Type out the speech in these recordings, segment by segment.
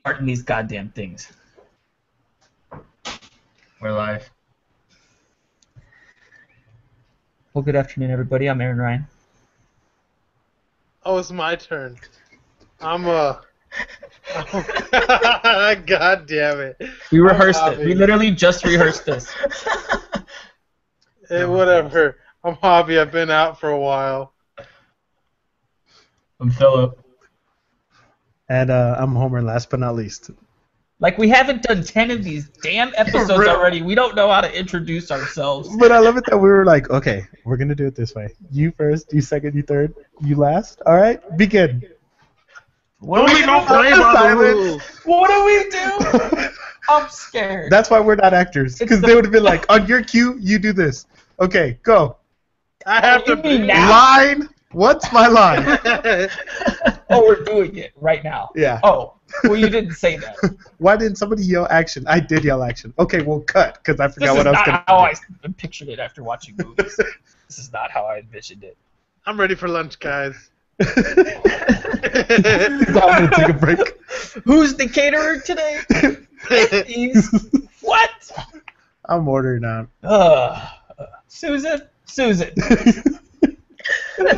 starting these goddamn things. We're live. Well, good afternoon, everybody. I'm Aaron Ryan. Oh, it's my turn. God damn it. We rehearsed it. We literally just rehearsed this. Hey, whatever. I'm Hobby. I've been out for a while. I'm Philip. And I'm Homer, last but not least. Like, we haven't done 10 of these damn episodes already. We don't know how to introduce ourselves. But I love it that we were like, okay, we're going to do it this way. You first, you second, you third, you last. All right, begin. What do we do? What do we do? I'm scared. That's why we're not actors. Because they would have been like, on your cue, you do this. Okay, go. I have to be now. Line. What's my line? Oh, we're doing it right now. Yeah. Oh, well, you didn't say that. Why didn't somebody yell action? I did yell action. Okay, well, cut, because I This forgot is what I was not going to how I pictured it after watching movies. This is not how I envisioned it. I'm ready for lunch, guys. I'm going to take a break. Who's the caterer today? What? I'm ordering out. Susan?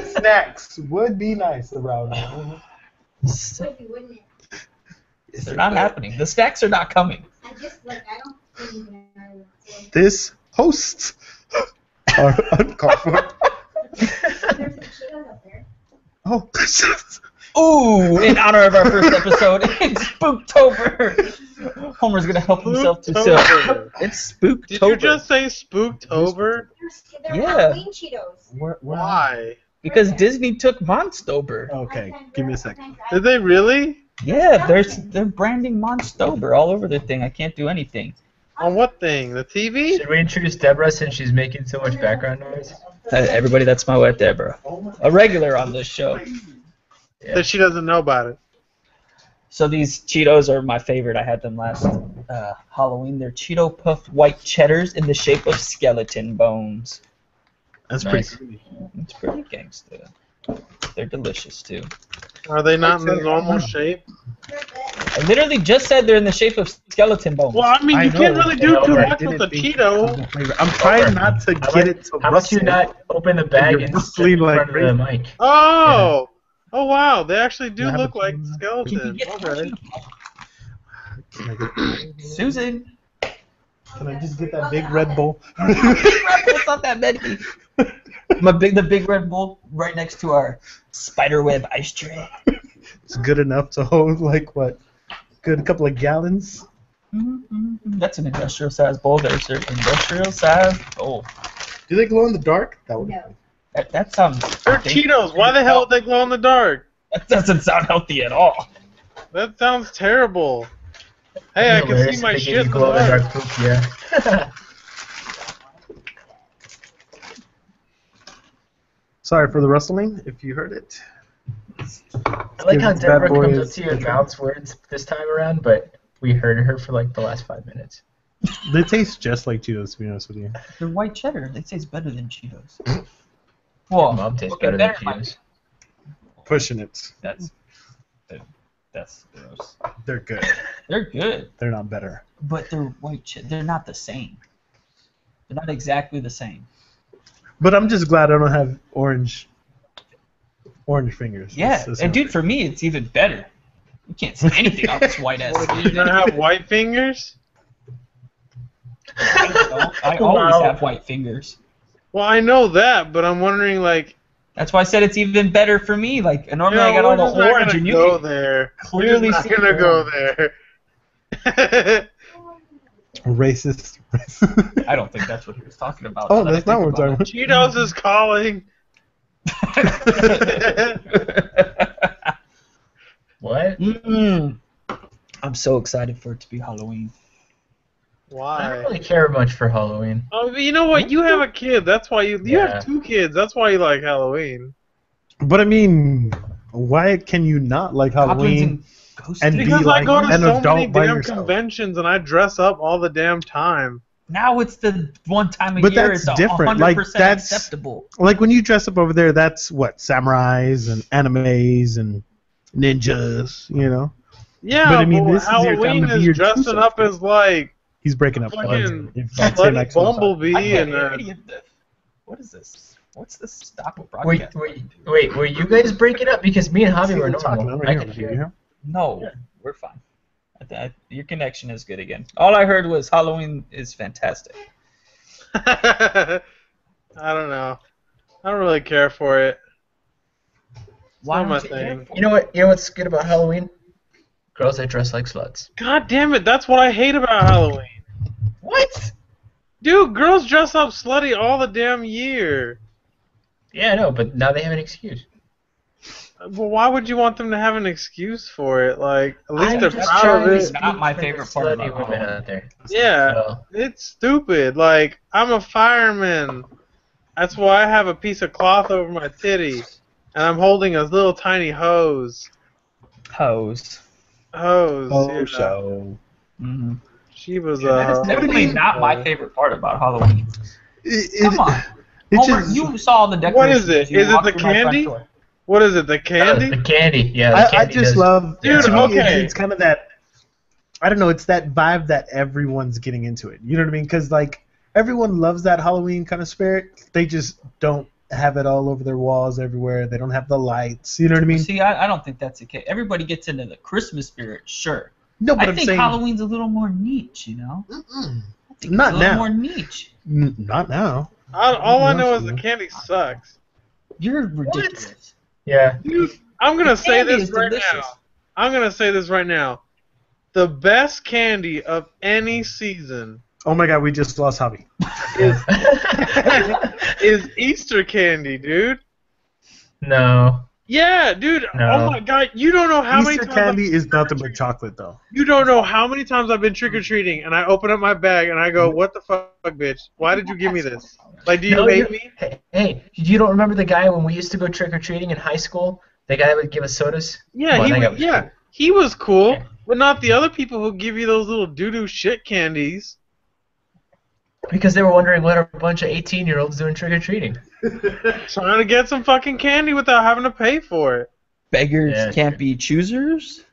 Snacks would be nice around now. Would be, wouldn't it? They're not happening. The snacks are not coming. I don't think This hosts are uncalled for. there's some Cheetos up there. Oh, Ooh, in honor of our first episode, it's Spooktober. Homer's gonna help himself to Spooktober. It's Spooktober. Did you just say Spooktober? They're Yeah. Halloween Cheetos. Why? Because Disney took Monstober. Okay, give me a second. Did they really? Yeah, they're branding Monstober all over their thing. I can't do anything. On what thing? The TV? Should we introduce Deborah since she's making so much background noise? Everybody, that's my wife, Deborah. A regular on this show. That she doesn't know about it. So these Cheetos are my favorite. I had them last Halloween. They're Cheeto puffed white cheddars in the shape of skeleton bones. That's Nice. pretty It's pretty gangsta. They're delicious too. Are they not in the normal shape? I literally just said they're in the shape of skeleton bones. Well, I mean, I you can't know. really do too Albert, much with a Cheeto. I'm trying not to get it to How about you not open the bag You're and whistling sit in like front of the mic? Oh! Oh, wow. They actually do Can I have look a like team? skeletons. Okay. Susan. Can I just get that big Red Bull? It's not that many. The big Red Bull right next to our spiderweb ice tray. It's good enough to hold, like, what? Good couple of gallons? That's an industrial size bowl. There's an industrial size bowl. Do they glow in the dark? That would No. That sounds. They're Cheetos. Why the hell would they glow in the dark? That doesn't sound healthy at all. That sounds terrible. Hey, I can see my They shit give in you the glow-in-the-dark dark. poop, yeah. Sorry for the rustling, if you heard it. I like how Give bad Deborah comes up boys to your a mouth's words this time around, but we heard her for like the last 5 minutes. They taste just like Cheetos, to be honest with you. They're white cheddar. They taste better than Cheetos. Well, Mom tastes okay, better than might Cheetos. Pushing it. That's gross. They're good. They're good, They're not better. but they're white cheddar. They're not the same. They're not exactly the same. But I'm just glad I don't have orange fingers. Yeah, That's and dude, for me, it's even better. You can't see anything on this white ass. Do you not have white fingers? I always Wow. have white fingers. Well, I know that, but I'm wondering, like, That's why I said it's even better for me. Like, normally I you know, got all we're just the not orange, gonna and you go can there. clearly We're just see not gonna the go orange. there. Racist. I don't think that's what he was talking about. Oh, now that that's not I what think we're about talking Cheetos is calling. it. What? I'm so excited for it to be Halloween. I Why? don't really care much for Halloween. Oh, but you know what? You have a kid. That's why you Yeah. have 2 kids. That's why you like Halloween. But I mean, why can you not like Halloween? Ghost And Trick. be Because I like go to an so adult many by damn yourself. conventions and I dress up all the damn time. Now it's the one time a But year that's it's different. 100% Like, that's- acceptable. Like when you dress up over there, that's what, samurais and animes and ninjas, you know? Yeah, But I mean, well, this is your time Halloween to be is your true dressing self. up as like He's breaking up. fucking If I say next one, sorry. Bumblebee and What is this? What's this stop Wait, broadcast? wait, were you guys breaking up? Because me and Javi were talking normal. over I here. could Do you hear. hear? No, Yeah. we're fine. Your connection is good again. All I heard was Halloween is fantastic. I don't know. I don't really care for it. Why not my don't you care thing. for You know what? You know what's good about Halloween? Girls that dress like sluts. God damn it, that's what I hate about Halloween. What? Dude, girls dress up slutty all the damn year. Yeah, I know, but now they have an excuse. Well, why would you want them to have an excuse for it? Like, at least I'm they're just proud trying of to it. speak Not my for the favorite part slutty about women Halloween. out there. Yeah, So, it's stupid. Like, I'm a fireman. That's why I have a piece of cloth over my titty. And I'm holding a little tiny hose. Hose. Hose. Oh, yeah. so. Mm-hmm. She was That is definitely not my favorite part about Halloween. Come on. It's Homer, just, you saw the decorations. What is it? You Is it walked the through my front candy? door. What is it, the candy? the candy. Yeah, the I candy just does- love. Dude, to me, okay. it's kind of that. I don't know. It's that vibe that everyone's getting into it. You know what I mean? Because like everyone loves that Halloween kind of spirit. They just don't have it all over their walls everywhere. They don't have the lights. You know what I mean? See, I don't think that's the case. Everybody gets into the Christmas spirit, sure. No, but I I'm think saying Halloween's a little more niche, you know? Mm-mm. I think Not it's a little now. more niche. Not now. All I know is Nothing. the candy sucks. You're ridiculous. Yeah. Dude, I'm gonna say candy this is right delicious. now. I'm gonna say this right now. The best candy of any season Oh my God, we just lost Javi. is Easter candy, dude. No. Yeah, dude. No. Oh my God, you don't know how Easter many times candy is nothing but chocolate, though. you don't know how many times I've been trick or treating and I open up my bag and I go, "What the fuck, bitch? Why did you give me this? Like, do you No, hate me?" Hey, you don't remember the guy when we used to go trick or treating in high school? The guy that would give us sodas? Yeah, Well, he that guy was, was yeah, cool. he was cool, Yeah. but not the other people who give you those little doo-doo shit candies. Because they were wondering what are a bunch of 18-year-olds doing trick or treating. Trying to get some fucking candy without having to pay for it. Beggars Yeah, can't be choosers?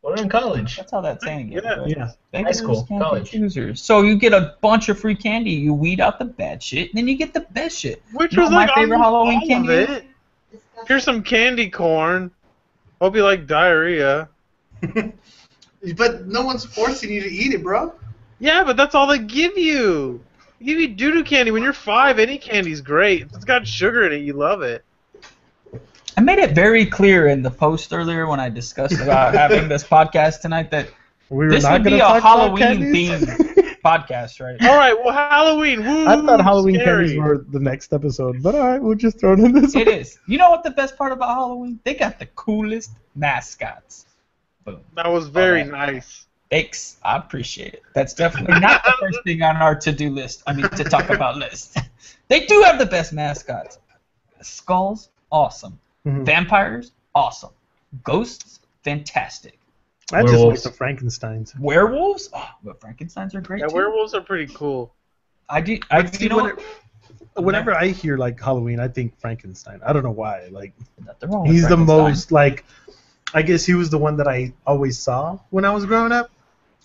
Well, they're in college. That's how that saying goes. Yeah. right? Yeah. Beggars school, can't college. be choosers. So you get a bunch of free candy, you weed out the bad shit, and then you get the best shit. Which You know was what like my favorite almost Halloween all of candy is? it. Here's some candy corn. Hope you like diarrhea. But no one's forcing you to eat it, bro. Yeah, but that's all they give you. They give you doo-doo candy. When you're 5, any candy's great. If it's got sugar in it, you love it. I made it very clear in the post earlier when I discussed about having this podcast tonight that We were this not would be gonna a talk about Halloween candies? themed podcast, right? All right, well, Halloween. Woo, I thought Halloween scary. candies were the next episode, but all right, we'll just throw it in this. It is. You know what the best part about Halloween? They got the coolest mascots. Boom. That was very All nice. Thanks. I appreciate it. That's definitely not the first thing on our to-do list. I mean, to talk about list. They do have the best mascots. Skulls, awesome. Mhm. Vampires, awesome. Ghosts, fantastic. I just like Werewolves. the Frankensteins. Werewolves, oh, but Frankenstein's are great Yeah, too. werewolves are pretty cool. I do. But You know what? Whenever I hear like Halloween, I think Frankenstein. I don't know why. Like Nothing wrong with he's the Frankenstein. most like. I guess he was the one that I always saw when I was growing up.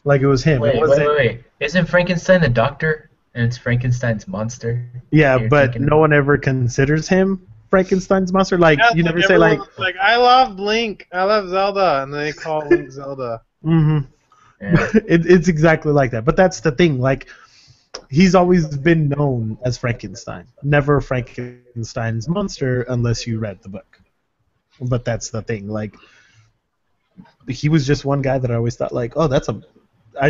Like it was him. Wait, It wait, wasn't. wait. Isn't Frankenstein the doctor? And it's Frankenstein's monster? Yeah, You're but thinking- no one ever considers him Frankenstein's monster. Like Yeah, you never say like. everyone's like, I love Link, I love Zelda, and they call Link Zelda. Mm-hmm. Yeah. It's exactly like that. But that's the thing. Like, he's always been known as Frankenstein. Never Frankenstein's monster unless you read the book. But that's the thing. Like, he was just one guy that I always thought, like, oh, that's a. I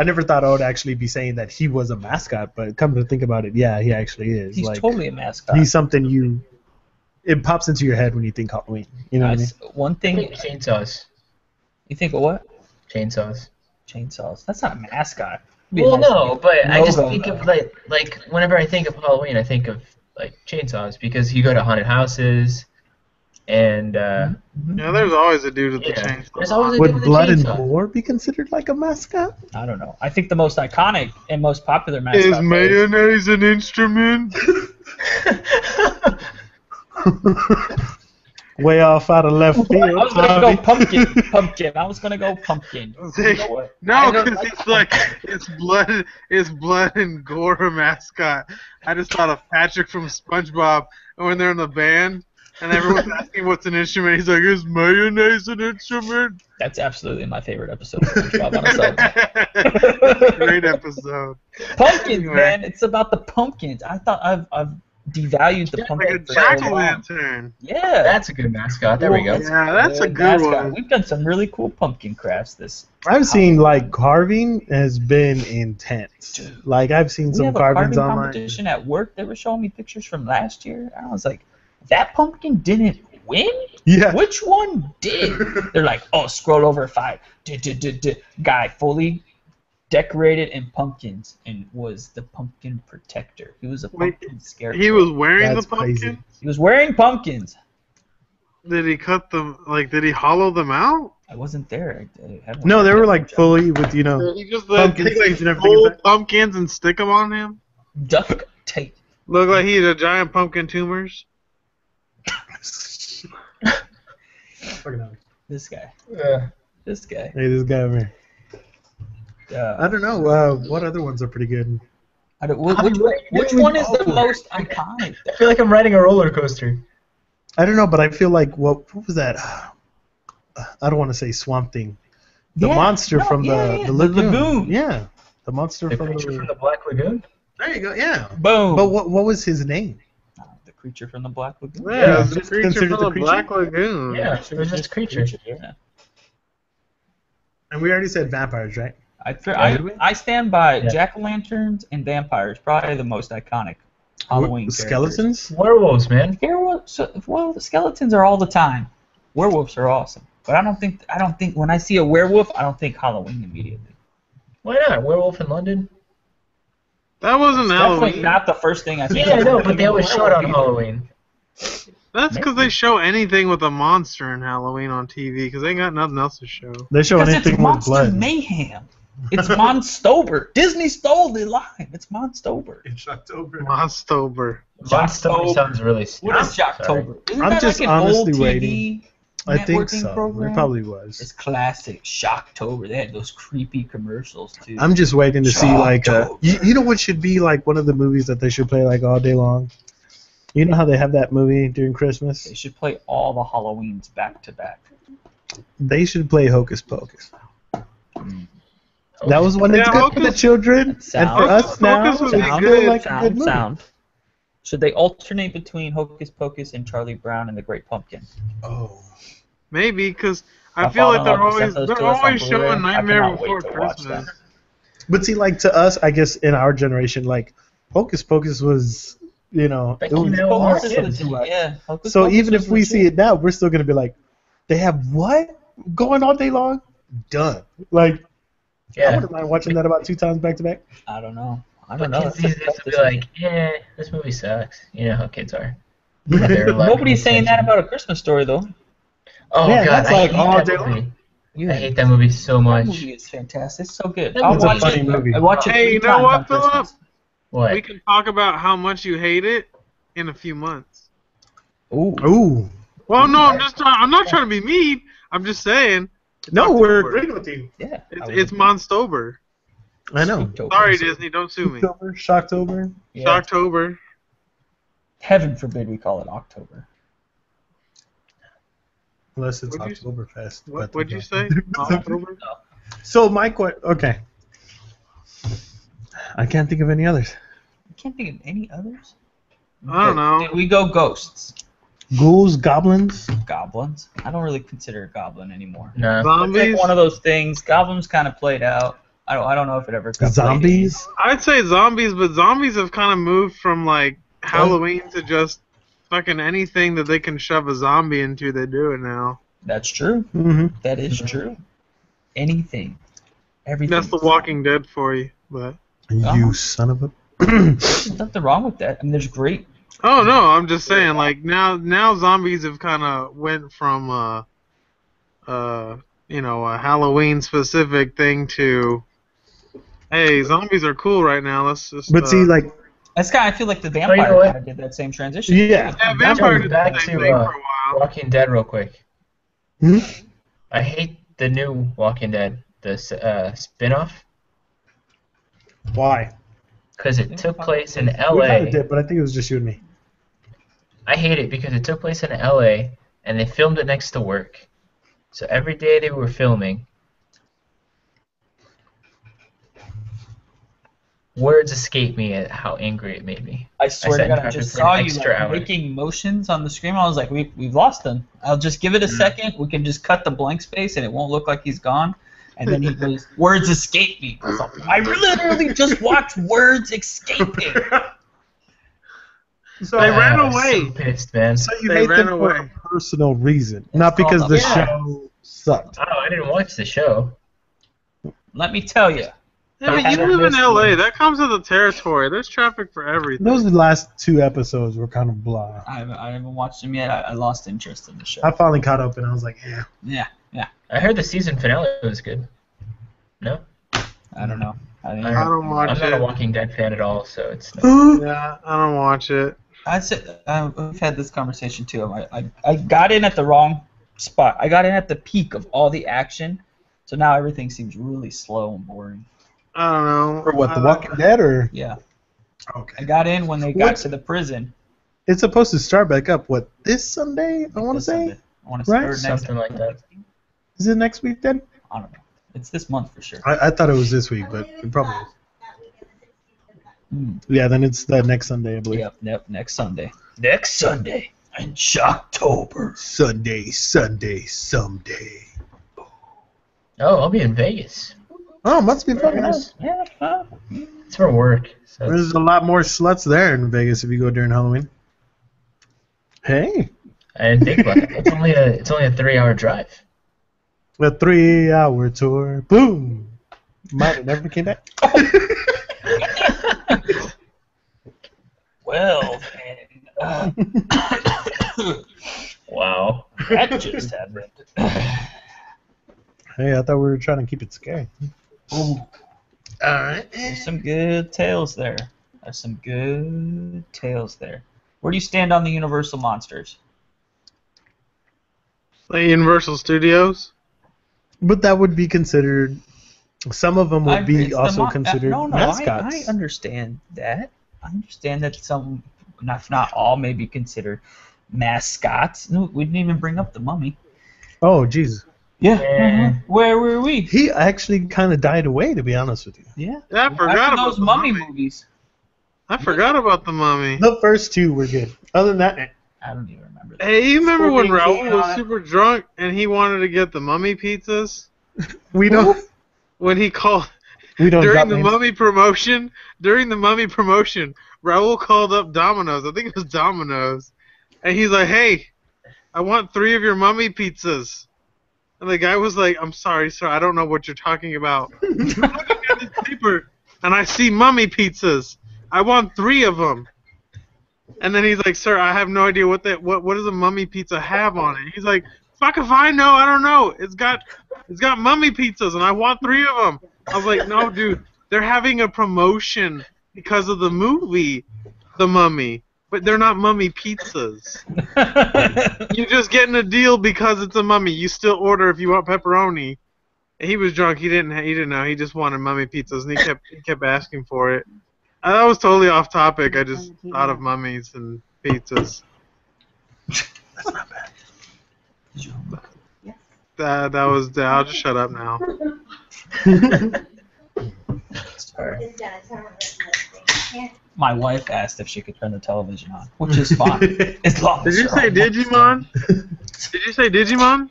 never thought I would actually be saying that he was a mascot, but come to think about it, yeah, he actually is. He's like, totally a mascot. he's something you. It pops into your head when you think Halloween. You know what I mean? That's one I thing. think chainsaws. You think of what? Chainsaws. Chainsaws. That's not a mascot. It'd be a Well, nice no, but I just logo, think though. of like whenever I think of Halloween, I think of like chainsaws because you go to haunted houses, and Mhm. Yeah, there's always a dude with the yeah, chainsaw. there's always a Would dude with a blood and chainsaw. gore be considered like a mascot? I don't know. I think the most iconic and most popular mascot Is though, mayonnaise an instrument? way off out of left field. I was gonna go Javi. pumpkin. I was gonna go pumpkin. You know what? No, I don't because it's like it's blood and gore mascot. I just thought of Patrick from SpongeBob, and when they're in the band, and everyone's asking what's an instrument, he's like, "Is mayonnaise an instrument?" That's absolutely my favorite episode of SpongeBob on a side note. Great episode. Pumpkins, Anyway. man. It's about the pumpkins. I thought I've devalued the Like a pumpkin for so jack o' long. lantern. Yeah. That's a good mascot. There we go. Yeah, that's a good mascot. one. We've done some really cool pumpkin crafts this. I've seen like carving has been intense. Like I've seen We some have a carvings carving online. competition at work. They were showing me pictures from last year. I was like, that pumpkin didn't win? Yeah. Which one did? They're like, oh, scroll over 5. Guy fully decorated in pumpkins and was the pumpkin protector. He was a Wait, pumpkin scarecrow. He was wearing That's the pumpkin. crazy. He was wearing pumpkins. Did he cut them? Like, did he hollow them out? I wasn't there. I haven't No, looked they at were that like picture. fully with, you know. Did he just Pumpkin take like seeds and everything full inside? pumpkins and stick them on him? Duct tape. Look like he had a giant pumpkin tumors. This guy. Yeah. This guy. Hey, this guy over here. I don't know. What other ones are pretty good? I don't, which Really? one is the most iconic? I feel like I'm riding a roller coaster. I don't know, but I feel like what was that? I don't want to say Swamp Thing. The Yeah, monster no, from yeah, the the lagoon. lagoon. Yeah, the monster The from creature the. from the Black Lagoon? There you go. Yeah. Boom. But what was his name? The creature from the Black Lagoon. Yeah, it's the just creature considered from the the creature? Black Lagoon. Yeah, it was just a creature. Yeah. And we already said vampires, right? I stand by Yeah. jack-o'-lanterns and vampires, probably the most iconic Halloween characters. Skeletons. Werewolves, man. Werewolves, well, the skeletons are all the time. Werewolves are awesome, but I don't think when I see a werewolf, I don't think Halloween immediately. Why not? Werewolf in London? That wasn't Definitely Halloween. not the first thing I think. Yeah, I know, but they always Werewolf show it on either. Halloween. That's because they show anything with a monster in Halloween on TV because they ain't got nothing else to show. They show Because anything it's with Monster blood. Mayhem. It's Monstober. Disney stole the line. It's Monstober. It's October. Monstober. Monstober sounds really stupid. What is Shocktober? Isn't I'm that just like an old honestly TV waiting. I think networking so. program? It probably was. It's classic Shocktober. They had those creepy commercials too. I'm just waiting to see like Shocktober. you know what should be like one of the movies that they should play like all day long. You know how they have that movie during They Christmas? should play all the Halloweens back to back. They should play Hocus Pocus. That was one that's Yeah, good for the Hocus- children and for Sound. us now. Hocus would be It's good. still like a good movie. Sound. Should they alternate between Hocus Pocus and Charlie Brown and the Great Pumpkin? Oh. Maybe because I My feel like father-in-law they're sent those always to us on Blu-ray. showing I Nightmare cannot Before wait to watch Christmas. them. But see, like to us, I guess in our generation, like Hocus Pocus was, you know, But it was you know, far Hocus into was- it. yeah, Hocus So Pocus even was if we see legit. it now, we're still gonna be like, they have what going all day long? Done. Like, I Yeah. wouldn't mind watching that about 2 times back to back. I don't know. I But don't know. kids That's these a days tough will be decision. like, this movie sucks. You know how kids are. They're like- Nobody's saying that about A Christmas Story though. Oh, Yeah, God, that's I like hate all that day movie. Yeah. I hate that movie so That much. movie is fantastic. It's so good. That I'll movie's a watch funny it. movie. I watch it Hey, 3 you know times what, on Christmas. Philip? What? We can talk about how much you hate it in a few months. Ooh. Ooh. Well, no, I'm not trying to be mean. I'm just saying No, we're October. agreeing with you. Yeah. it's Monstober. I know. Sorry, Disney, don't sue me. Shocktober. Shocktober. Yeah. Shocktober. Heaven forbid we call it October. Unless it's What'd you- Oktoberfest. What'd you say? October? So my question. Okay. I can't think of any others. I can't think of any others. I don't know. Did we go ghosts? Ghouls, goblins. Goblins? I don't really consider a goblin anymore. No. It's Zombies? like one of those things. Goblins kind of played out. I don't know if it ever got played Zombies. I'd say zombies, but zombies have kind of moved from like Halloween to just fucking anything that they can shove a zombie into. They do it now. in. That's true. Mm-hmm. That is true. Anything. Everything. That's The Walking Dead for you. But You son of a. There's nothing wrong with that. I mean, there's great. oh no, I'm just saying like now zombies have kind of went from a Halloween specific thing to hey, zombies are cool right now. Let's just But see, like, That's kind of, I feel like the you know vampire what? kind of did that same transition. yeah. yeah, vampires did the back same to, thing for a while. Walking Dead real quick. Hmm? I hate the new Walking Dead, the spin-off, Why? because it took place in We kind L.A. of did, but I think it was just you and me. I hate it because it took place in L.A. and they filmed it next to work. So every day they were filming, words escape me at how angry it made me. I swear sat to in God, I traffic just for an saw you extra like, hour. making motions on the screen. I was like, we've lost him. I'll just give it a second. We can just cut the blank space, and it won't look like he's gone. And then he goes, words escape me. I was like, I literally just watched words escaping. So, They ran I was away. So pissed, man. so you They hate ran them for away. a personal reason, not called because the- the Yeah. show sucked. Oh, I didn't watch the show. Let me tell you. Yeah, but you haven't live in missed LA. one. That comes with the territory. There's traffic for everything. Those last 2 episodes were kind of blah. I haven't watched him yet. I lost interest in the show. I finally caught up and I was like, yeah. Yeah, I heard the season finale was good. No? I don't know. I don't watch I'm not a it. Walking Dead fan at all, so it's not. Yeah, I don't watch it. I said we've had this conversation too. I got in at the wrong spot. I got in at the peak of all the action, so now everything seems really slow and boring. I don't know. Or what, The Walking Dead or? Yeah, I Okay. got in when they got What? to the prison. It's supposed to start back up, what, this Sunday, I want to This say? Sunday. I want to Right? say next. Something like that. Is it next week then? I don't know. It's this month for sure. I thought it was this week, but it probably is. That weekend, the 16th. Yeah, then it's the next Sunday, I believe. Yep, next Sunday. Next Sunday in Shocktober. Sunday, someday. Oh, I'll be in Vegas. Oh, must be fucking nice. Yeah. It's for work. So There's a lot more sluts there in Vegas if you go during Halloween. Hey, I didn't think about it. It's only a 3-hour drive. a 3-hour tour. Boom. Might have never came back. Well, then, Wow. that just happened. Hey, I thought we were trying to keep it scary. Ooh. Alright. There's some good tales there. Where do you stand on the Universal monsters? Like Universal Studios. But that would be considered. Some of them would It's be the also considered no, mascots. I understand that. I understand that some, not all, may be considered mascots. No, we didn't even bring up the Mummy. Oh, jeez. Yeah. Yeah. Where were we? He actually kind of died away, to be honest with you. Yeah. Yeah, I forgot After about those the Mummy mummy. movies. I forgot about the mummy. The first 2 were good. Other than that, I don't even remember that. Hey, you remember when Scorpion King Raul and all was that. super drunk and he wanted to get the mummy pizzas? we don't. When he called We don't during drop the names. mummy promotion, Raul called up Domino's. I think it was Domino's, and he's like, "Hey, I want 3 of your mummy pizzas." And the guy was like, "I'm sorry, sir, I don't know what you're talking about." I'm looking at this paper, and I see mummy pizzas. I want 3 of them. And then he's like, "Sir, I have no idea what does a mummy pizza have on it?" He's like, "Fuck if I know, I don't know. It's got mummy pizzas, and I want 3 of them." I was like, "No, dude, they're having a promotion because of the movie, The Mummy, but they're not mummy pizzas. You're just getting a deal because it's a mummy. You still order if you want pepperoni." And he was drunk. He didn't know. He just wanted mummy pizzas, and he kept asking for it. That was totally off topic. I just thought of mummies and pizzas. That's not bad. That was. I'll just shut up now. Sorry. It's gonna turn this thing. My wife asked if she could turn the television on, which is fine. As long Did as you you're say on. Digimon? Did you say Digimon?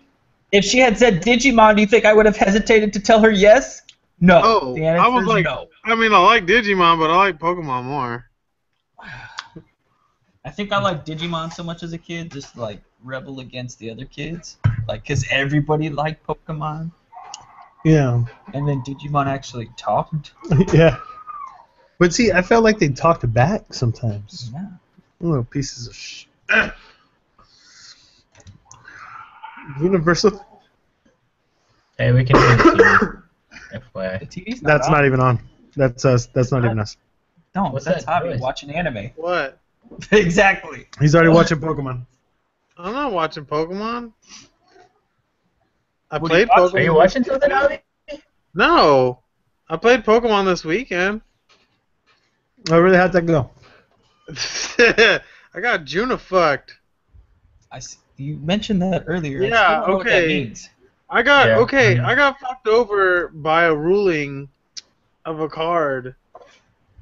If she had said Digimon, do you think I would have hesitated to tell her yes? No. Oh, the answer I was is like, no. I mean, I like Digimon, but I like Pokemon more. I think I liked Digimon so much as a kid, just to, like, rebel against the other kids. Like, because everybody liked Pokemon. Yeah. And then Digimon actually talked. Yeah. But see, I felt like they talked back sometimes. Yeah. Little pieces of shit. Universal. Hey, we can do the TV. The FYI. TV's not That's on. not even on. That's us. That's not even us. No, What's that's that Javi noise? watching anime. What? Exactly. He's already watching Pokemon. I'm not watching Pokemon. I What are you played watching? Pokemon. Are you watching something, Ali? No, I played Pokemon this weekend. I really had that go. I got Juna fucked. You mentioned that earlier. I Yeah, still don't know what that okay. means. I got Yeah. okay. I got fucked over by a ruling of a card.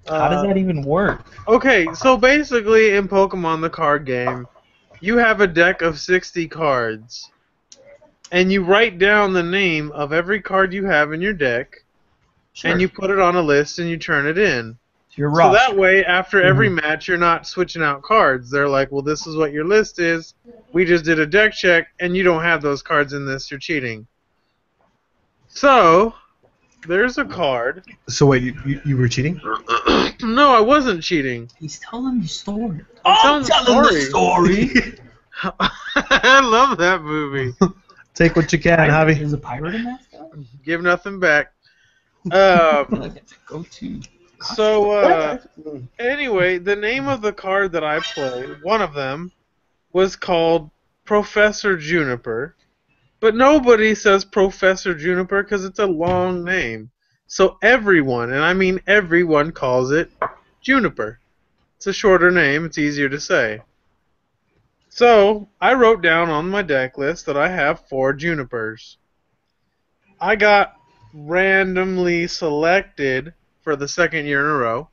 How does that even work? Okay, so basically in Pokemon the card game, you have a deck of 60 cards. And you write down the name of every card you have in your deck, Sure. and you put it on a list and you turn it in. You're So rough. that way, after every match, you're not switching out cards. They're like, well, this is what your list is. We just did a deck check, and you don't have those cards in this. You're cheating. So, there's a card. So wait, you were cheating? No, I wasn't cheating. He's telling the story. I'm I'm telling the telling the story. I love that movie. Take what you can, Javi. There's a pirate in that stuff? Give nothing back. Like it's a go-to. So, anyway, the name of the card that I played, one of them, was called Professor Juniper. But nobody says Professor Juniper because it's a long name. So everyone, and I mean everyone, calls it Juniper. It's a shorter name. It's easier to say. So, I wrote down on my deck list that I have 4 Junipers. I got randomly selected for the second year in a row.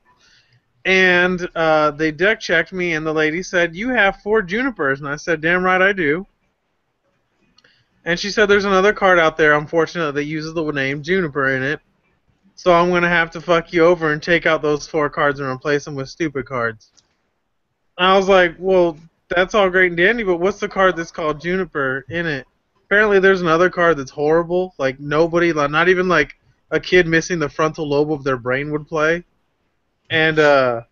And they deck checked me, and the lady said, you have 4 Junipers. And I said, damn right I do. And she said, there's another card out there, unfortunately, that uses the name Juniper in it. So I'm going to have to fuck you over and take out those 4 cards and replace them with stupid cards. And I was like, well, that's all great and dandy, but what's the card that's called Juniper in it? Apparently there's another card that's horrible. Like, nobody, not even like a kid missing the frontal lobe of their brain would play. And, Damn.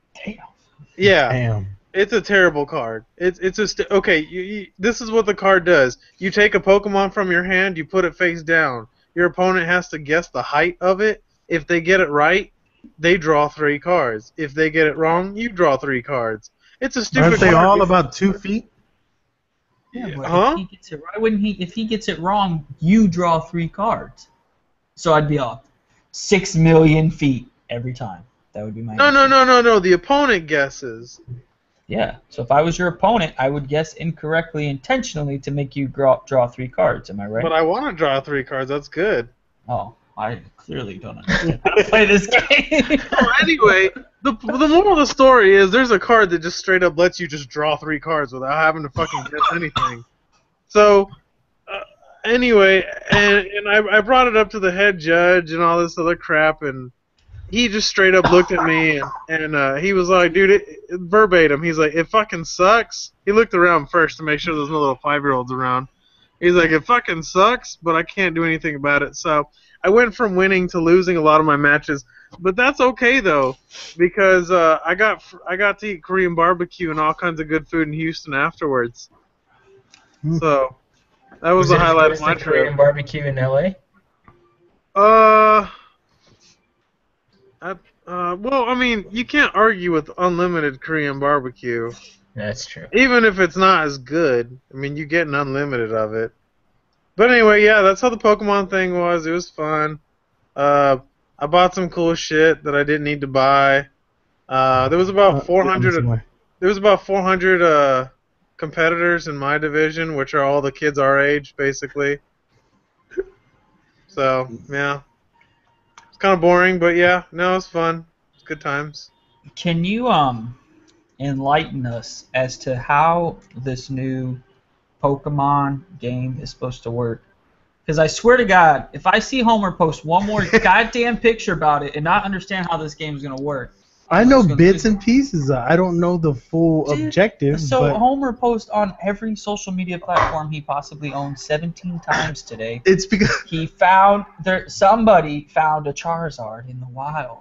yeah. Damn. It's a terrible card. It's just okay. This is what the card does. You take a Pokemon from your hand, you put it face down. Your opponent has to guess the height of it. If they get it right, they draw 3 cards. If they get it wrong, you draw 3 cards. It's a stupid Aren't they card. all about 2 feet? Yeah, but Huh? if he gets it, why wouldn't he? If he gets it wrong, you draw 3 cards. So I'd be off 6 million feet every time. That would be my. No. The opponent guesses. Yeah. So if I was your opponent, I would guess incorrectly intentionally to make you draw 3 cards. Am I right? But I want to draw 3 cards. That's good. Oh, I clearly don't understand how to play this game. So anyway, the moral of the story is there's a card that just straight up lets you just draw 3 cards without having to fucking guess anything. So, anyway, and I brought it up to the head judge and all this other crap, and he just straight up looked at me and he was like, dude, verbatim, he's like, it fucking sucks. He looked around first to make sure there's no little 5-year-olds around. He's like, it fucking sucks, but I can't do anything about it. So I went from winning to losing a lot of my matches, but that's okay though, because I got to eat Korean barbecue and all kinds of good food in Houston afterwards. So that was the highlight of my the Korean trip. barbecue in LA? Well, I mean, you can't argue with unlimited Korean barbecue. That's true. Even if it's not as good, I mean, you get an unlimited of it. But anyway, yeah, that's how the Pokemon thing was. It was fun. I bought some cool shit that I didn't need to buy. There was about 400. There was about 400 competitors in my division, which are all the kids our age, basically. So yeah, it's kind of boring, but yeah, no, it's fun. It's good times. Can you enlighten us as to how this new Pokemon game is supposed to work? Because I swear to God, if I see Homer post one more goddamn picture about it and not understand how this game is gonna work, I know bits and pieces. I don't know the full Dude, objective. So but Homer posts on every social media platform he possibly owns 17 times today. it's because Somebody found a Charizard in the wild.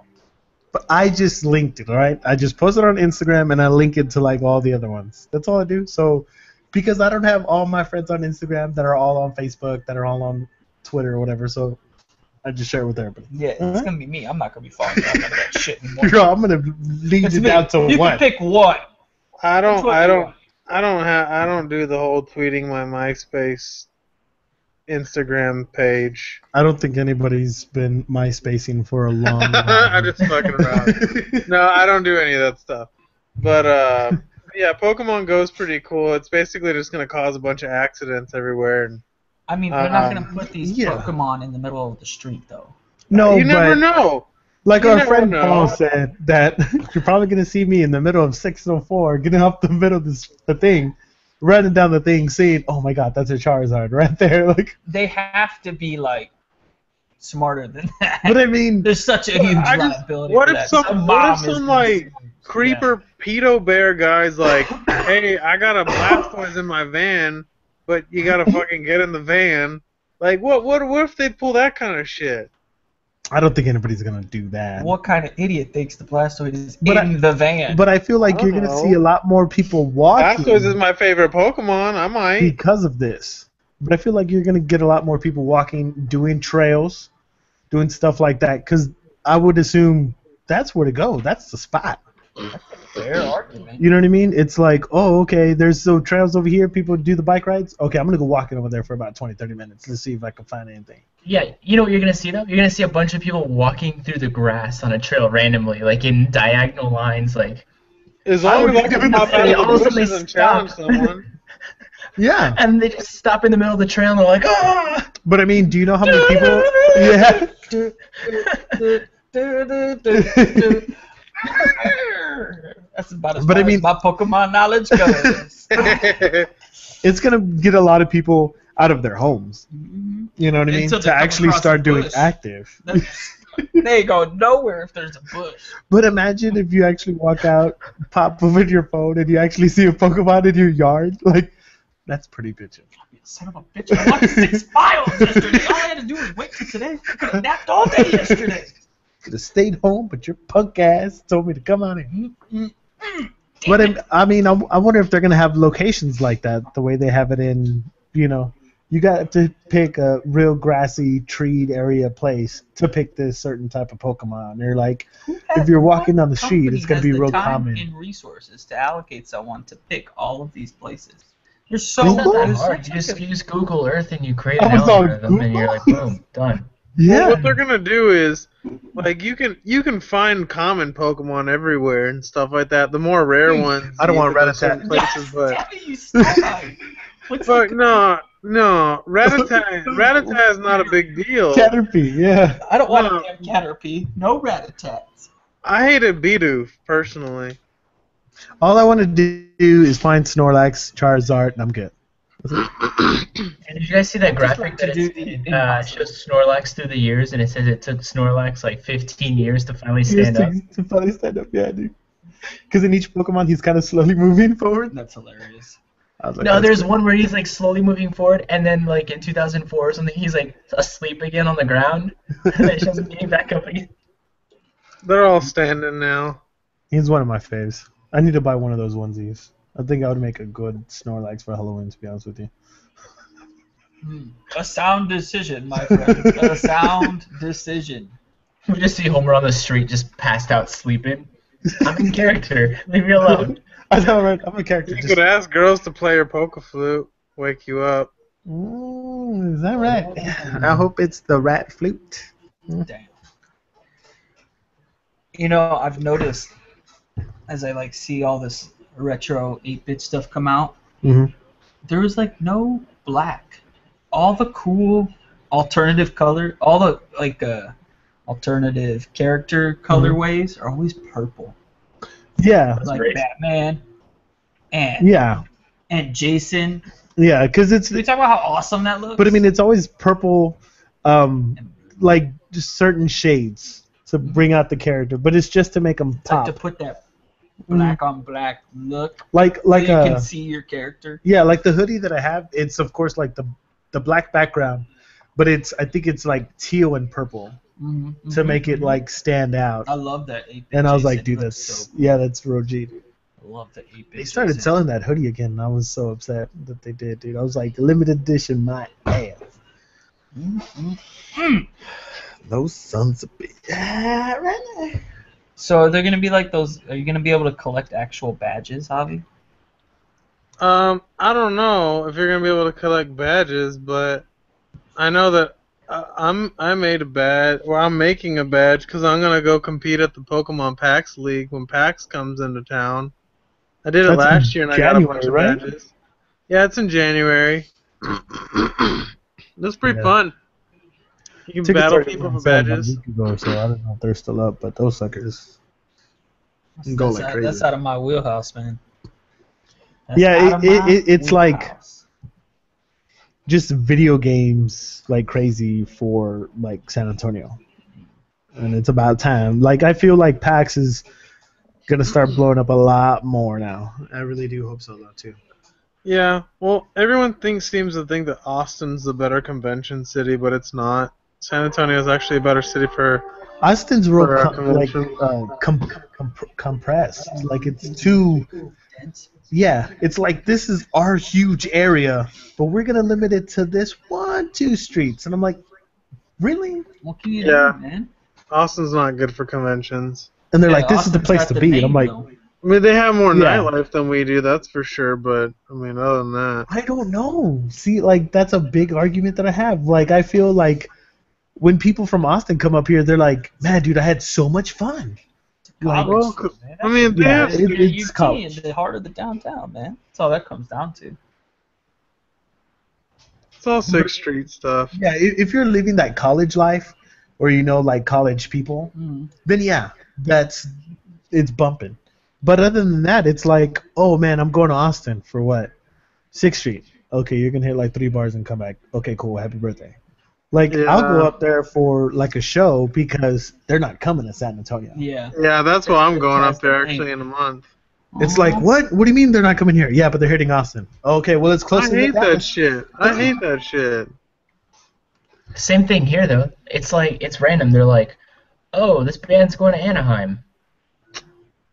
but I just linked it, all right? I just posted it on Instagram and I link it to like all the other ones. That's all I do. So because I don't have all my friends on Instagram that are all on Facebook, that are all on Twitter or whatever, so I just share it with everybody. Yeah, it's Alright. gonna be me. I'm not gonna be following none of that shit anymore. Girl, I'm gonna lead It's it me. down to You one. can pick one. I Which one do you don't I don't do the whole tweeting my MySpace, Instagram page. I don't think anybody's been MySpacing for a long I time. just fucking around. No, I don't do any of that stuff. But yeah, Pokemon Go's pretty cool. It's basically just gonna cause a bunch of accidents everywhere. And I mean, they're not Um, gonna put these yeah. Pokemon in the middle of the street, though. No, you never but know. like You our never friend know. Paul said that you're probably gonna see me in the middle of 604, getting up the middle of the thing, running down the thing, saying, "Oh my God, that's a Charizard right there!" Like, They have to be like smarter than that. but I mean, There's such a huge I just- liability. what for if that. some mom is some gonna like sue them. creeper pedo bear guy's like, hey, I got a Blastoise in my van, but you gotta fucking get in the van. Like, what if they pull that kind of shit? I don't think anybody's gonna do that. What kind of idiot thinks the Blastoise is But in the van? But I feel like I you're don't gonna know. see a lot more people walking Blastoise is my favorite Pokemon. I might. because of this. But I feel like you're gonna get a lot more people walking, doing trails, doing stuff like that. Because I would assume that's where to go. That's the spot. Fair argument. You know what I mean? It's like, oh, okay, there's some trails over here. People do the bike rides. Okay, I'm going to go walking over there for about 20, 30 minutes. Let's see if I can find anything. Yeah, you know what you're gonna see though? You're gonna see a bunch of people walking through the grass on a trail randomly, like in diagonal lines, like. As I long would as I give can it pop the- out all of of the a sudden bushes they and challenge stop. someone. Yeah. And they just stop in the middle of the trail and they're like, ah! But I mean, do you know how many people. Yeah. That's about as But far I mean- as my Pokemon knowledge goes. It's going to get a lot of people out of their homes. You know what I mean? Until they To come actually across start a doing bush. active. They go nowhere if there's a bush. But imagine if you actually walk out, pop open your phone, and you actually see a Pokemon in your yard. Like, that's pretty bitchin'. Son of a bitch, I watched 6 miles yesterday. All I had to do was wait till today. I could have napped all day yesterday. Could have stayed home, but your punk ass told me to come out here. But I mean, I wonder if they're gonna have locations like that, the way they have it in, you know, you got to pick a real grassy, treed area place to pick this certain type of Pokemon. Or like, if you're walking down the street, it's gonna be real common. And resources to allocate someone to pick all of these places. You're so It's not that Google? hard. You just use Google Earth and you create I an was on algorithm and you're like, Google? boom, done. Yeah. Well, what they're gonna do is, like, you can find common Pokemon everywhere and stuff like that. The more rare ones. I don't you want can go Rattata. certain places, but Tell me you stole mine. What's but no, Rattata is not a big deal. Caterpie, yeah. I don't want No. a damn Caterpie. No Rattatats. I hated Bidoof personally. All I want to do is find Snorlax, Charizard, and I'm good. And did you guys see that graphic like that to do the it, impossible. shows Snorlax through the years, and it says it took Snorlax like 15 years to finally stand up? To finally stand up, yeah, dude. Because in each Pokemon, he's kind of slowly moving forward. That's hilarious. I was like, No, that's there's great. one where he's like slowly moving forward, and then like in 2004 or something, he's like asleep again on the ground, and it shows him getting back up again. They're all standing now. He's one of my faves. I need to buy one of those onesies. I think I would make a good Snorlax for Halloween, to be honest with you. A sound decision, my friend. A sound decision. We just see Homer on the street just passed out sleeping. I'm in character. Leave me alone. I know, right? I'm a character. You Just... could ask girls to play your Poke Flute, wake you up. Is that right? I hope it's the rat flute. Damn. You know, I've noticed as I like see all this retro 8-bit stuff come out, Mm-hmm. there was like no black. All the cool alternative color, all the like alternative character colorways are always purple. Yeah, Like great. Batman and yeah, Jason. yeah. Because it's, Can we talk about how awesome that looks? but I mean, it's always purple, like just certain shades to bring out the character. But it's just to make them like pop. to put that black on black look, Like so you a can see your character. yeah, like the hoodie that I have. It's of course like the black background, but I think it's like teal and purple to make it like stand out. I love that 8-bit. And I was like, Jason dude, hood, that's so yeah, that's real G. I love the 8-bit. They started Jason. selling that hoodie again, and I was so upset that they did, dude. I was like, limited edition, my ass. Those sons of bitch. So are there gonna be like those? Are you gonna be able to collect actual badges, Javi? I don't know if you're gonna be able to collect badges, but I know that I made a badge. Well, I'm making a badge because I'm gonna go compete at the Pokemon PAX League when PAX comes into town. I did it That's in last year and I got a bunch of January, right? badges. Yeah, it's in January. That's pretty fun. You can Tickets battle already people went for on sale badges. a week ago, so I don't know if they're still up, but those suckers go like crazy. That's out of my wheelhouse, man. That's Yeah, out of my it's like wheelhouse. just video games like crazy for like San Antonio, and it's about time. Like I feel like PAX is gonna start blowing up a lot more now. I really do hope so though too. Yeah, well, everyone seems to think that Austin's the better convention city, but it's not. San Antonio is actually a better city for. Austin's real For, compressed. Like it's too. Yeah, it's like this is our huge area, but we're gonna limit it to this 1-2 streets, and I'm like, really? What can you Yeah. do, man? Austin's not good for conventions. And they're Yeah, like, this is the Austin's place got to the be, and name, I'm like, though. I mean, they have more Yeah. nightlife than we do, that's for sure. But I mean, other than that, I don't know. See, like that's a big argument that I have. Like I feel like when people from Austin come up here, they're like, man, dude, I had so much fun. Like, well, I mean, they yeah, have. it's UT college. in the heart of the downtown, man. That's all that comes down to. It's all 6th Street stuff. Yeah, if you're living that college life, or you know, like college people, then yeah, it's bumping. But other than that, it's like, oh man, I'm going to Austin for what? 6th Street. Okay, you're gonna hit like 3 bars and come back. Okay, cool. Happy birthday. Like I'll go Yeah. up there for like a show because they're not coming to San Antonio. Yeah. Yeah, that's why I'm going up there Fantastic. actually in a month. It's like, what? What do you mean they're not coming here? Yeah, but they're hitting Austin. Okay, well it's close I to hate the that shit. I hate that shit. Same thing here though. It's like it's random. They're like, oh, this band's going to Anaheim.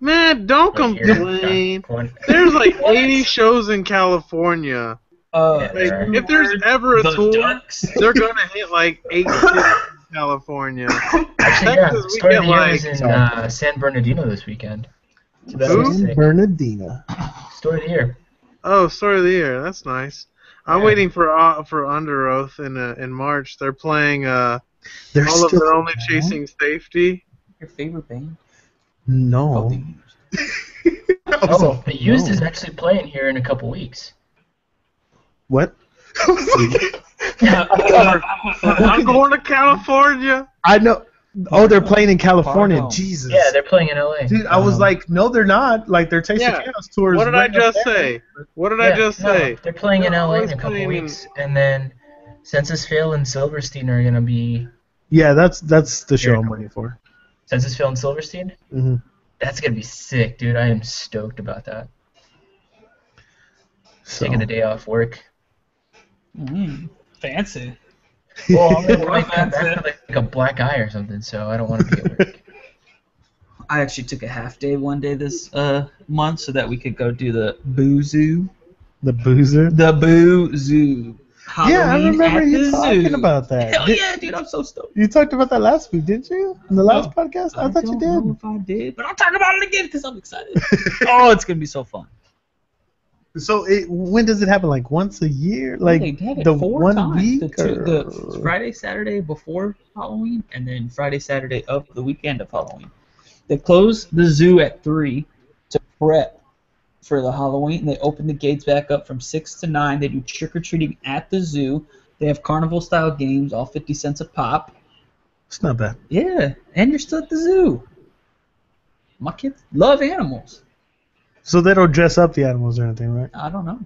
Man, don't Like, you're complain. not going- There's like 80 shows in California. Yeah, Like, there are. if there's ever a The tour, Ducks. they're gonna hit like 8 cities in California. Actually, yeah. Texas, we Story of get the year like is in San Bernardino this weekend. So that Who? was sick. Bernardina. Story of the year. oh, story of the year. That's nice. I'm Yeah. waiting for Under Oath in March. They're playing They're all of still their only around? chasing safety. Your favorite band? No. Oh, the Used is actually playing here in a couple weeks. What? I'm going to California. I know. Oh, they're playing in California. Fargo. Jesus. Yeah, they're playing in LA. Dude, I was like, no, they're not. Like, their Taste Yeah. of Chaos tours. What did I right up just there. say? What did I just no, say? They're playing in They're LA in always a couple playing in- weeks, and then Census Fail and Silverstein are gonna be Yeah, that's the show Here. I'm waiting for. Census Fail and Silverstein. hmm That's gonna be sick, dude. I am stoked about that. So. Taking a day off work. Fancy. Well, I'm gonna probably Well, come that's back with like a black eye or something, so I don't want to be at work. I actually took a half day one day this month so that we could go do the Boo Zoo. The Boozer. The Boo Zoo. Yeah, I Halloween remember at you the talking zoo. about that. Hell yeah, dude, I'm so stoked. You talked about that last week, didn't you? In the last podcast? I thought you don't know did. if I did, but I'll talk about it again because I'm excited. Oh, it's gonna be so fun. So when does it happen? Like once a year? Like They had it the 4 one times. week? The Friday, Saturday before Halloween, and then Friday, Saturday of the weekend of Halloween. They close the zoo at 3 to prep for the Halloween. They open the gates back up from 6 to 9. They do trick-or-treating at the zoo. They have carnival-style games, all 50 cents a pop. It's not bad. Yeah, and you're still at the zoo. My kids love animals. So they don't dress up the animals or anything, right? I don't know.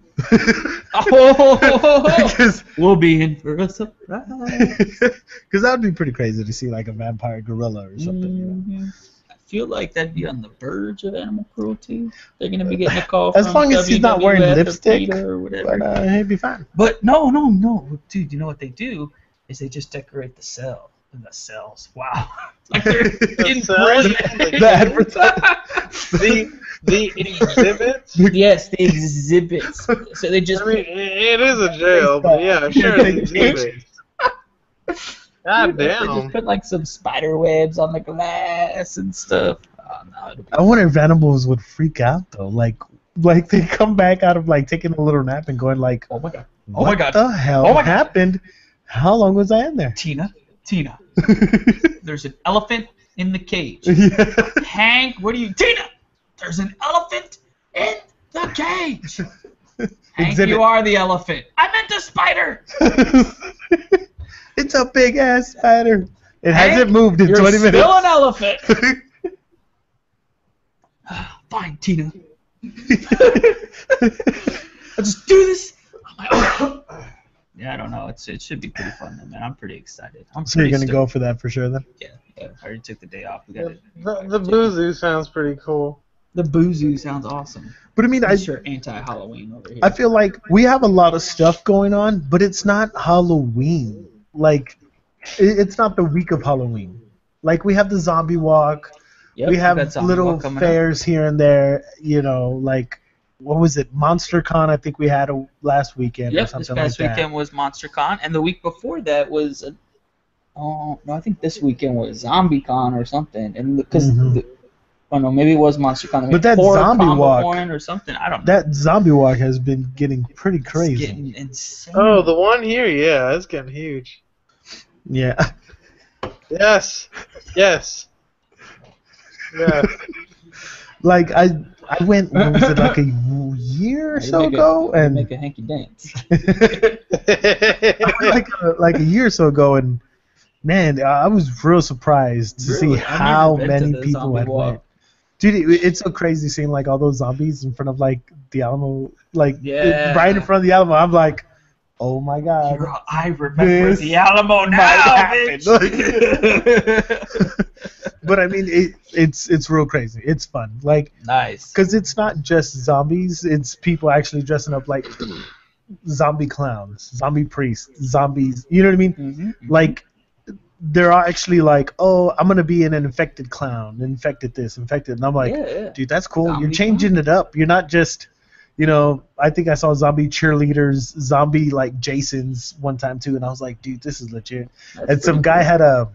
Oh, Because we'll be in for a surprise. that would be pretty crazy to see like a vampire gorilla or something. You know? Mhm. I feel like that'd be on the verge of animal cruelty. They're gonna be getting a call As from long as he's not wearing WWF or lipstick, PETA or whatever. But he'd be fine. But no, dude. You know what they do is they just decorate the cell. The cells. Wow. Like they're getting cells? presents. The advertising. The exhibits. Yes, the exhibits. So they just I mean, it is a jail, but yeah, sure, the exhibits. God they damn. just put like some spider webs on the glass and stuff. Oh, no, it'll be I wonder if animals would freak out though. Like like they come back out of like taking a little nap and going like, Oh my god. what my God. the hell Oh my God. happened? How long was I in there? Tina. There's an elephant in the cage. Yeah. Hank, what are you? Tina! There's an elephant in the cage! Hank, Exhibit. you are the elephant. I meant the spider! It's a big ass spider. It Hank, hasn't moved in You're 20 minutes. still an elephant! Fine, Tina. I'll just do this on my own. Yeah, I don't know. It should be pretty fun, though, man. I'm pretty excited. So you're gonna go for that for sure then? Yeah. I already took the day off. We got The Boozoo sounds pretty cool. The Boozoo sounds awesome. But I mean, That's your anti-Halloween over here. I feel like we have a lot of stuff going on, but it's not Halloween. Like, it's not the week of Halloween. Like, we have the zombie walk. Yep, we got have zombie little walk coming up. fairs here and there. You know, like, what was it? MonsterCon, I think we had last weekend or Yep, this something past like that. weekend was MonsterCon, and the week before that was, no, I think this weekend was ZombieCon or something. And because, oh no, maybe it was MonsterCon. But that zombie walk- or something, I don't know. That zombie walk has been getting pretty It's crazy. getting insane. Oh, the one here, yeah, it's getting huge. Yeah. Yes. Yes. Yeah. Like, I went, what was it, like a year or so ago? And Make a hanky dance. like a year or so ago, and man, I was real surprised to Really? see I've how never been to many the people zombie had walk. went. Dude, it's so crazy seeing like all those zombies in front of like the Alamo, like Yeah. right in front of the Alamo. I'm like, oh my god. I remember This the Alamo now, happen. bitch. But I mean, it's real crazy. It's fun, like, Nice. because it's not just zombies. It's people actually dressing up like zombie clowns, zombie priests, zombies. You know what I mean? Mm-hmm. Like, they're actually like, oh, I'm gonna be an infected clown, infected this, infected, and I'm like, yeah. dude, that's cool. Zombie You're changing it up. You're not just, you know, I think I saw zombie cheerleaders, zombie like Jasons one time too, and I was like, dude, this is legit. That's And some pretty guy cool. had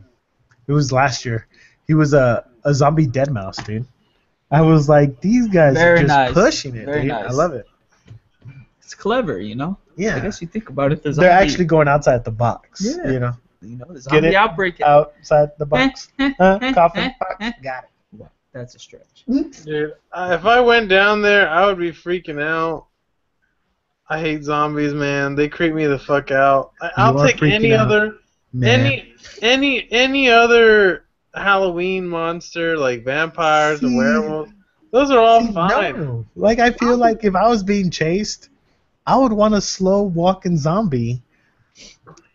it was last year. He was a zombie deadmau5, dude. I was like, these guys Very are just nice. pushing it, Very dude. nice. I love it. It's clever, you know. I Yeah, guess you think about it. The they're zombie, actually going outside the box. Yeah. You know, the Get zombie it? outbreak. outside the box. Coffin box. Got it. That's a stretch. Dude, if I went down there, I would be freaking out. I hate zombies, man. They creep me the fuck out. I'll are take freaking any out, other, Man. any other Halloween monster like vampires See? and werewolves. Those are all See, fine. no. Like, I feel like if I was being chased, I would want a slow walking zombie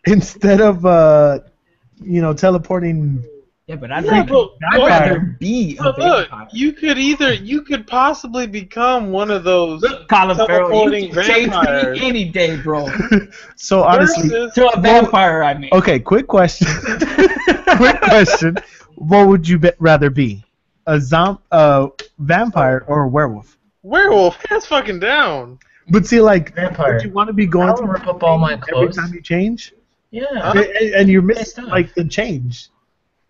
instead of teleporting. Yeah, but I'd Yeah, rather, but- I'd rather be a But look, vampire. you could possibly become one of those Look, Colin Farrell, teleporting you can change vampires. me any day, bro. So honestly, versus To a vampire, I mean. okay, quick question. Quick question. What would you rather be? A vampire or a werewolf? werewolf. Hands fucking down. But see, like, Vampire. would you want to be going I'll through rip up all my every clothes. time you change? Yeah. And you're missing, Pissed off. like, the change.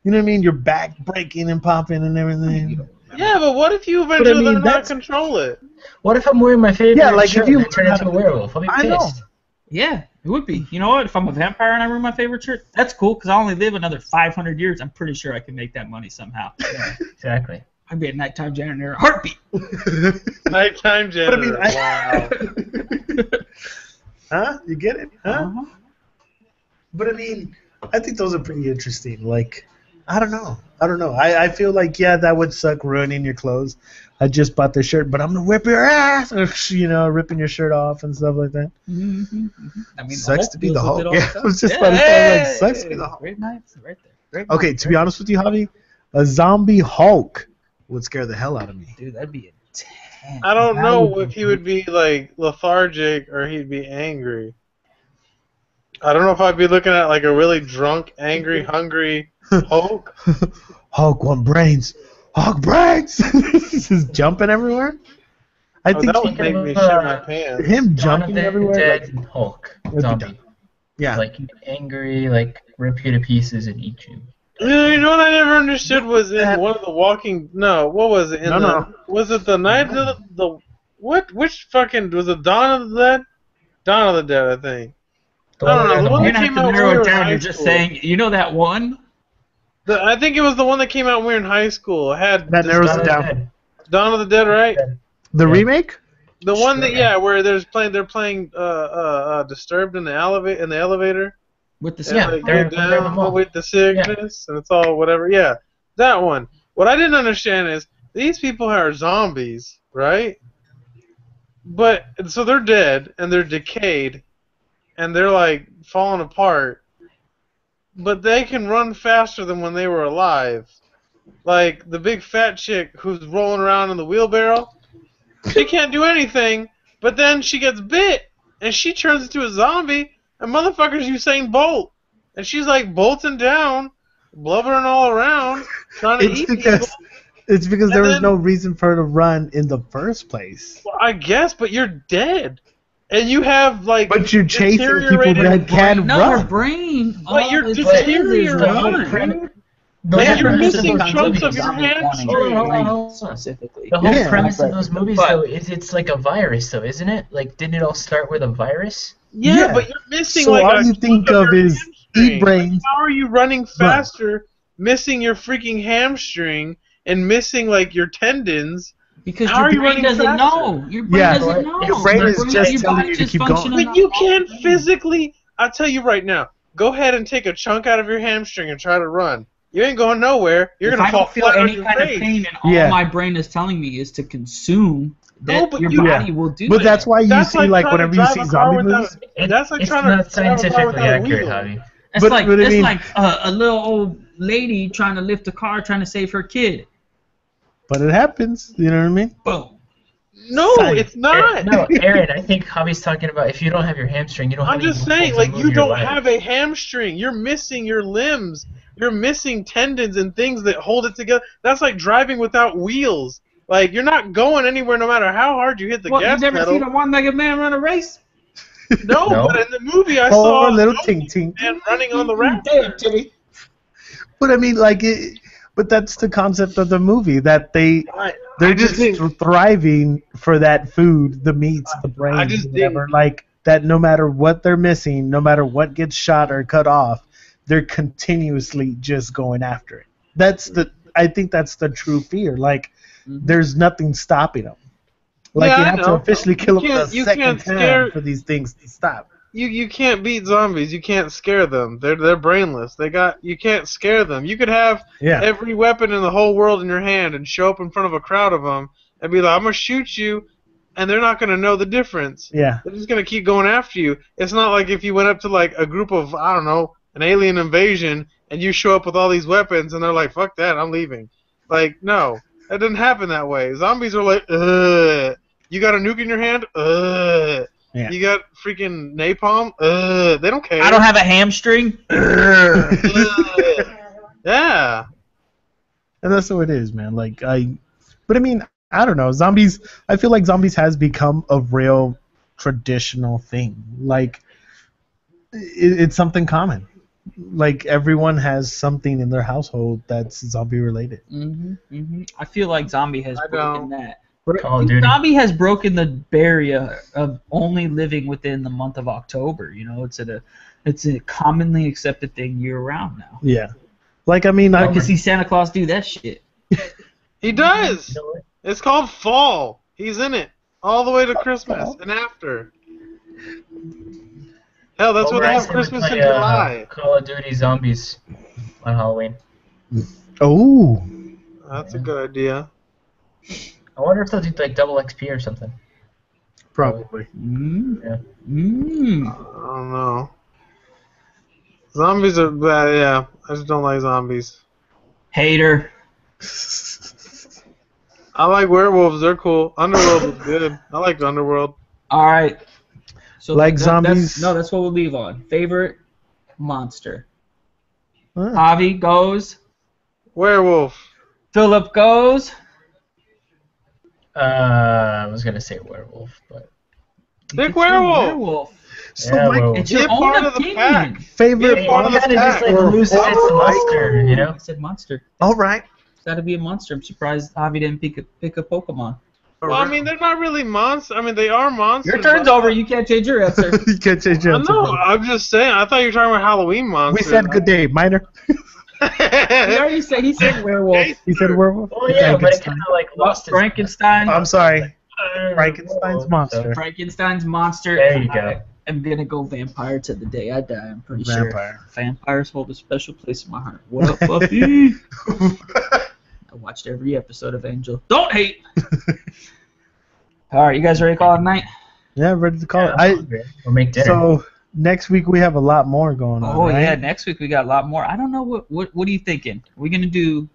You know what I mean? Your back breaking and popping and everything. Yeah, but what if you eventually mean, learn how to that's- control it? What if I'm wearing my favorite Yeah, like, if shirt you and I turn learn into how a to- werewolf? I'll be I know. pissed. Yeah, it would be. You know what? If I'm a vampire and I ruin my favorite shirt, that's cool because I only live another 500 years. I'm pretty sure I can make that money somehow. Yeah, exactly. I'd be a nighttime janitor in a heartbeat. Nighttime But I mean, janitor. Wow. Huh? You get it? Huh? Uh-huh. But I mean, I think those are pretty interesting. Like, I don't know. I feel like, yeah, that would suck ruining your clothes. I just bought this shirt, but I'm gonna whip your ass, ripping your shirt off and stuff like that. Mm-hmm. I mean, Sucks to be the deals with Hulk. it all Yeah, the I time. was just about to say, like, sucks to be the Hulk. Great nights, right there. Great Okay, nights, to be right honest with you, Javi, a zombie Hulk would scare the hell out of me. there. Dude, that'd be intense. I don't That know would if be he would be like lethargic or he'd be angry. I don't know if I'd be looking at like a really drunk, angry, hungry Hulk. Hulk want brains. Hulk brains. Just jumping everywhere. I Oh, think that would make me shit my pants. him jumping Jonathan everywhere. Dead Like, Hulk be zombie. done. yeah. Like angry, like rip you to pieces and eat you. You know what I never understood was in one of the Walking. No, what was it? In No, the, no. Was it the Night of the What? Which fucking was it? Dawn of the Dead? Dawn of the Dead, I think. The I don't know. one The one You're that gonna came have out to when we narrow were it in down. high You're just school. saying, you know that one? I think it was the one that came out when we were in high school. It had That this narrows Dawn it of the down. Dead. Dawn of the Dead, right? The Yeah. remake? The one that Sure. where they're playing Disturbed in the elevator. With the And Yeah, they they're- get they're in the down mall. with the sickness, and it's all whatever. Yeah, that one. What I didn't understand is these people are zombies, right? But so they're dead and they're decayed, and they're like falling apart. But they can run faster than when they were alive. Like the big fat chick who's rolling around in the wheelbarrow, she can't do anything. But then she gets bit, and she turns into a zombie. And motherfucker's Usain Bolt, and she's like bolting down, blubbering all around, trying to It's eat because people. it's because And there was then- no reason for her to run in the first place. Well, I guess, but you're dead, and you have like. But you're chasing people deteriorated that can No, her run. brain. But all you're it just says is deteriorating, run. dude. The Man, whole you're premise missing of those chunks movies- of your Zombies hamstring. wanting Hold on, brain hold on. specifically. The whole Yeah. premise of But- those movies, but- though, is it's like a virus, though, isn't it? Like, didn't it all start with a virus? Yeah, Yeah. but you're missing So like all a you think chunk of your is hamstring. eat brains. How are you running faster, missing your freaking hamstring and missing like your tendons? Because How are your you brain running doesn't faster? know. Your brain Yeah. doesn't know. Your brain is just your telling body's you to just keep going. functioning But you on can't all physically. I'll tell you right now. Go ahead and take a chunk out of your hamstring and try to run. You ain't going nowhere. You're If gonna I fall don't feel flat on any your kind face. of pain, and all Yeah. my brain is telling me is to consume, No, that but your you- body will do. But that's that. why you That's see like like trying to whenever you drive see a car zombie without- movies. That's like it's trying to not drive a car scientifically without a accurate, wheel. Javi. That's but- like but I that's mean- like a little old lady trying to lift a car, trying to save her kid. But it happens. You know what I mean? Boom. No, Science. it's not. No, Aaron, I think Javi's talking about if you don't have your hamstring, you don't have I'm any just muscle saying, to like, move you your don't leg. have a hamstring. You're missing your limbs. You're missing tendons and things that hold it together. That's like driving without wheels. Like, you're not going anywhere no matter how hard you hit the What, you gas never pedal. seen a one-legged man run a race? No, No. but in the movie I saw Oh, a little a tink tink. man running on the raft. Damn, Timmy. But I mean, like, but that's the concept of the movie that they're I just just think- thriving for that food, the meats, the brains, just whatever. think- Like that, no matter what they're missing, no matter what gets shot or cut off, they're continuously just going after it. I think that's the true fear. Like, there's nothing stopping them. Like, Yeah, you I have to know. officially kill them the You second can't time scare- for these things to stop. You can't beat zombies. You can't scare them. They're brainless. You can't scare them. You could have Yeah. every weapon in the whole world in your hand and show up in front of a crowd of them and be like, I'm gonna shoot you, and they're not gonna know the difference. Yeah. They're just gonna keep going after you. It's not like if you went up to like a group of, I don't know, an alien invasion and you show up with all these weapons and they're like, fuck that, I'm leaving. Like, no, that doesn't happen that way. Zombies are like, ugh. You got a nuke in your hand? Ugh. Yeah. You got freaking napalm? They don't care. I don't have a hamstring. Ugh. Yeah. And that's what it is, man. But I mean, I don't know. Zombies. I feel like zombies has become a real traditional thing. Like, it's something common. Like everyone has something in their household that's zombie related. I feel like zombie has I broken don't. that. Call of Duty. Zombie has broken the barrier of only living within the month of October. You know, it's a commonly accepted thing year round now. Yeah. Like, I mean, I I can see Santa Claus do that shit. He does. You know what? It's called fall. He's in it all the way to Christmas and after. Hell, that's what they have Overrated Christmas would in play, July. Call of Duty Zombies on Halloween. Oh. That's a good idea. I wonder if they'll do like double XP or something. Probably. Yeah. I don't know. Zombies are bad. Yeah, I just don't like zombies. Hater. I like werewolves. They're cool. Underworld is good. I like Underworld. All right. So Like zombies? That's what we'll leave on. Favorite monster. Huh. Javi goes. Werewolf. Philip goes. I was gonna say werewolf, but Pick werewolf. Werewolf. So, Yeah, like, well- It's Be your a part own of the opinion. pack. favorite Be a part you of the gotta just like or lose its horror? luster, you know? I said monster. All right. It's got to be a monster. I'm surprised Javi didn't pick a Pokemon. Well, I mean, they're not really monsters. I mean, they are monsters. Your turn's over. You can't change your answer. You can't change your answer. No, I'm just saying. I thought you were talking about Halloween We monsters. said good day, Minor. He already said. He said werewolf. He said werewolf. Oh yeah, but it kind of like lost its. Frankenstein. I'm sorry. Frankenstein's monster. Frankenstein's monster. There you go. I'm gonna go vampire to the day I die. I'm pretty Vampire. sure. Vampires hold a special place in my heart. What up, Buffy? I watched every episode of Angel. Don't hate. All right, you guys ready to call it a night? Yeah, ready to call Yeah, it. we'll make dinner. So next week we have a lot more going on. Oh right? yeah, next week we got a lot more. I don't know what are you thinking? Are we gonna do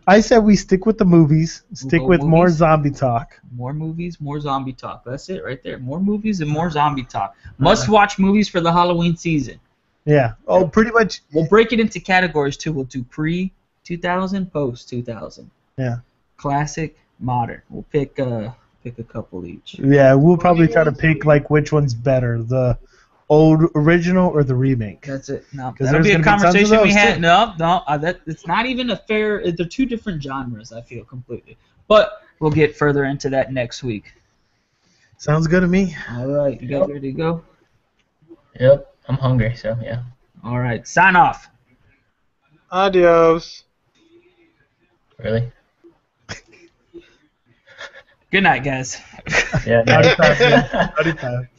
I said we stick with the movies. Stick go with more movies? zombie talk. more movies, more zombie talk? That's it right there. More movies and more zombie talk. Must watch movies for the Halloween season. Yeah. Oh, pretty much. We'll break it into categories too. We'll do pre-2000, post-2000. Yeah. Classic, modern. We'll pick a couple each. Yeah, we'll probably try to pick like which one's better, the old original or the remake. That's it. No, 'Cause that'll there's be a gonna be tons of conversation we those, had. too. No, that it's not even a fair. They're two different genres. I feel completely. But we'll get further into that next week. Sounds good to me. All right, you guys ready to go? Yep, I'm hungry, so yeah. All right, sign off. Adios. Really? Good night, guys. Yeah. Howdy, time. Howdy, time.